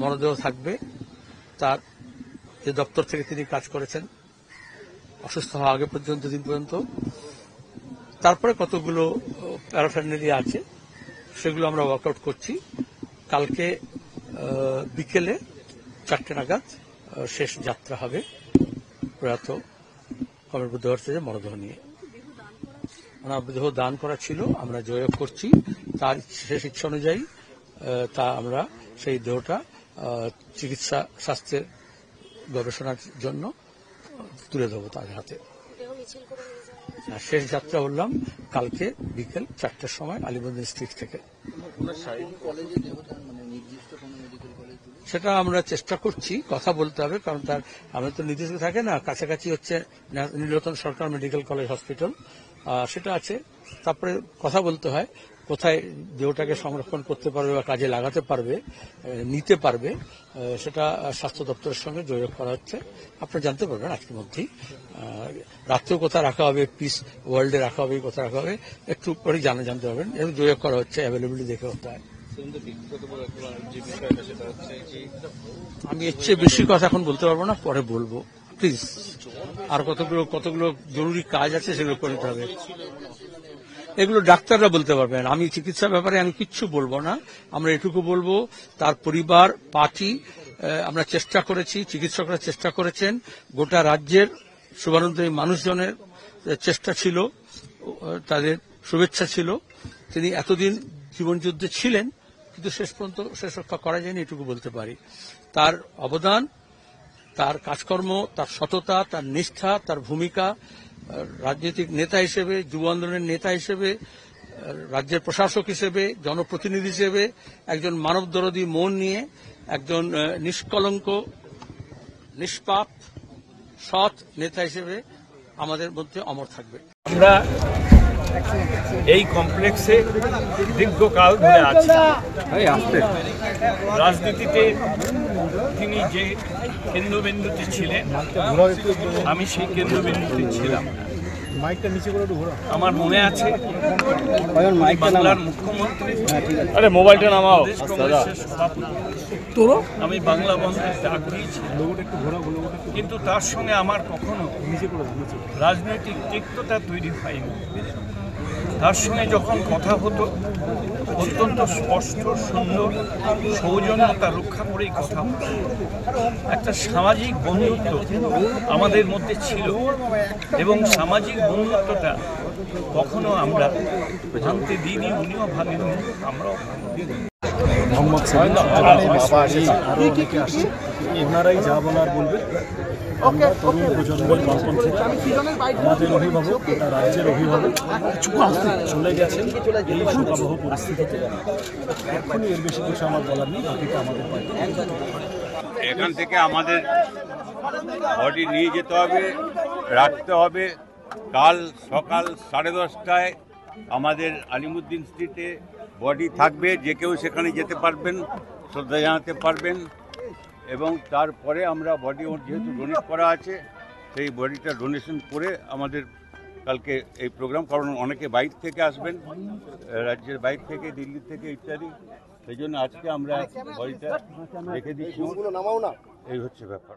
মরদেহ থাকবে। তার যে দপ্তর থেকে তিনি কাজ করেছেন অসুস্থ হওয়া আগে পর্যন্ত দিন পর্যন্ত, তারপরে কতগুলো প্যারাফার্নালিয়া আছে সেগুলো আমরা ওয়ার্কআউট করছি। কালকে বিকেলে 4টে নাগাদ শেষ যাত্রা হবে প্রয়াত কমরেড বুদ্ধদেব ভট্টাচার্যের মরদেহ নিয়ে। ওনার দেহ দান করা ছিল, আমরা যোগাযোগ করছি। তার শেষ ইচ্ছা অনুযায়ী তা আমরা সেই দেহটা চিকিৎসা স্বাস্থ্যের গবেষণার জন্য তুলে দেবো তার হাতে। শেষ যাত্রা বললাম কালকে বিকেল 4টার সময় আলিবর্দি স্ট্রিট থেকে। সেটা আমরা চেষ্টা করছি, কথা বলতে হবে, কারণ তার আমাদের তো নির্দিষ্ট থাকে না। কাছাকাছি হচ্ছে নীলরতন সরকার মেডিকেল কলেজ হসপিটাল, সেটা আছে। তারপরে কথা বলতে হয় কোথায় দেহটাকে সংরক্ষণ করতে পারবে বা কাজে লাগাতে পারবে, নিতে পারবে, সেটা স্বাস্থ্য দপ্তরের সঙ্গে যোগাযোগ করা হচ্ছে। আপনারা জানতে পারবেন আজকের মধ্যেই। রাত্রেও কোথায় রাখা হবে, পিস ওয়ার্ল্ডে রাখা হবে, কোথায় রাখা হবে একটু পরে জানতে পারবেন। এবং যোগাযোগ করা হচ্ছে, অ্যাভেলেবিলিটি দেখে হতে হয়। আমি এর চেয়ে বেশি কথা এখন বলতে পারবো না, পরে বলবো প্লিজ। আর কতগুলো জরুরি কাজ আছে সেগুলো করে নিতে হবে। এগুলো ডাক্তাররা বলতে পারবেন, আমি চিকিৎসা ব্যাপারে আমি কিচ্ছু বলবো না। আমরা এটুকু বলবো তার পরিবার, পার্টি, আমরা চেষ্টা করেছি, চিকিৎসকরা চেষ্টা করেছেন, গোটা রাজ্যের শুভানুদ্দায়ী মানুষজনের চেষ্টা ছিল, তাদের শুভেচ্ছা ছিল। তিনি এতদিন জীবনযুদ্ধে ছিলেন, কিন্তু শেষ পর্যন্ত শেষ রক্ষা করা যায়নি, এটুকু বলতে পারি। তার অবদান, তার কাজকর্ম, তার সততা, তার নিষ্ঠা, তার ভূমিকা রাজনৈতিক নেতা হিসেবে, যুব আন্দোলনের নেতা হিসেবে, রাজ্যের প্রশাসক হিসেবে, জনপ্রতিনিধি হিসেবে, একজন মানবদরদী মন নিয়ে, একজন নিষ্কলঙ্ক, নিষ্পাপ, সৎ নেতা হিসেবে আমাদের মধ্যে অমর থাকবে। আমরা এই কমপ্লেক্সে দীর্ঘকাল ধরে আছি। রাজনীতিতে তিনি যে কেন্দ্রবিন্দুতে ছিলেন, আমি সেই কেন্দ্রবিন্দুতে ছিলাম। আমার মনে আছে বাংলার মুখ্যমন্ত্রী, মোবাইলটা নামাও, আমি বাংলা বন্ধের ডাক দিয়েছিলাম, কিন্তু তার সঙ্গে আমার কখনো রাজনৈতিক তিক্ততা তৈরি হয়নি। তার সঙ্গে যখন কথা হতো অত্যন্ত স্পষ্ট, সুন্দর, সৌজন্যতা রক্ষা করেই কথা হতো। একটা সামাজিক বন্ধুত্ব আমাদের মধ্যে ছিল, এবং সামাজিক বন্ধুত্বটা কখনো আমরা ভাঙতে দিইনি, উনিও ভাঙেনি, আমরাও মোহাম্মদ সাইদ আরও অনেকে আসছে, এনারাই যা বলার বলবে। আমরা তরুণ প্রজন্মের বামপন্থী থেকে আমাদের অভিভাবক, গোটা রাজ্যের অভিভাবক চলে গেছেন এই শোকাবহ পরিস্থিতিতে। এখনই এর বেশি কিছু আমার বলার নেই, বাকিটা আমাদের পার্টি। এখান থেকে আমাদের বডি নিয়ে যেতে হবে, রাখতে হবে। কাল সকাল 10:30টায় আমাদের আলিমুদ্দিন স্ট্রিটে বডি থাকবে, যে কেউ সেখানে যেতে পারবেন, শ্রদ্ধা জানাতে পারবেন। এবং তারপরে আমরা বডি যেহেতু ডোনেট করা আছে, সেই বডিটা ডোনেশন করে আমাদের কালকে এই প্রোগ্রাম, কারণ অনেকে বাইরে থেকে আসবেন, রাজ্যের বাইরে থেকে, দিল্লি থেকে ইত্যাদি, সেই জন্য আজকে আমরা বডিটা রেখে দিচ্ছি। এই হচ্ছে ব্যাপার।